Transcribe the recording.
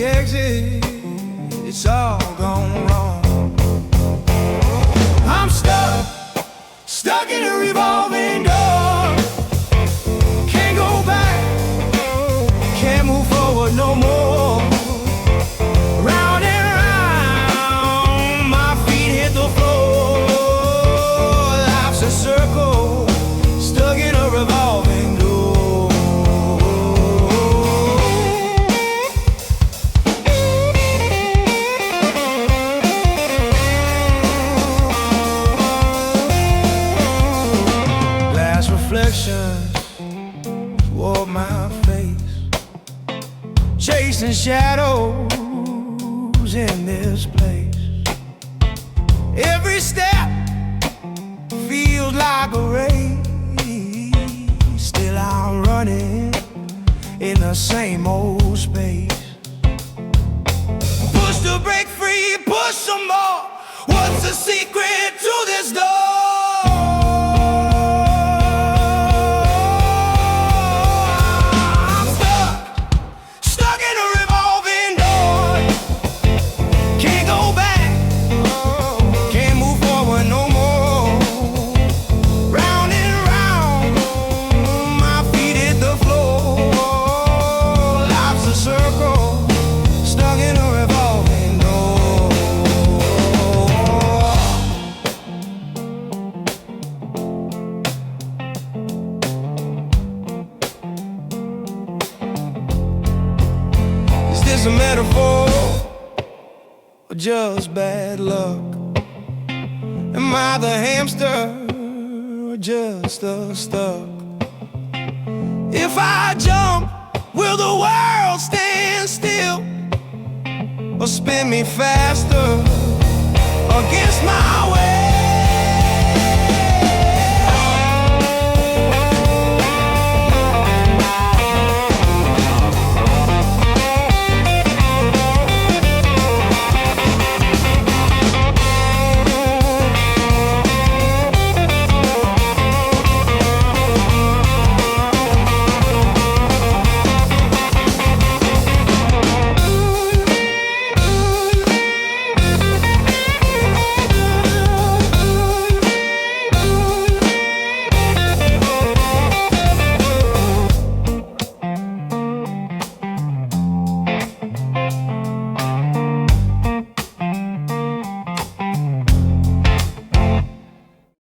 exit, it's all gone wrong. I'm stuck in a revolving door. Can't go back, can't move forward no more. Round and round, my feet hit the floor. Life's a circle, stuck in a revolving door. Glass reflections toward my face, chasing shadows in this place. Every step feels like a race. Still I'm running in the same old space. Push to break free, push some more. What's the secret to this door? A metaphor or just bad luck? Am I the hamster or just stuck? If I jump, will the world stand still or spin me faster against my will?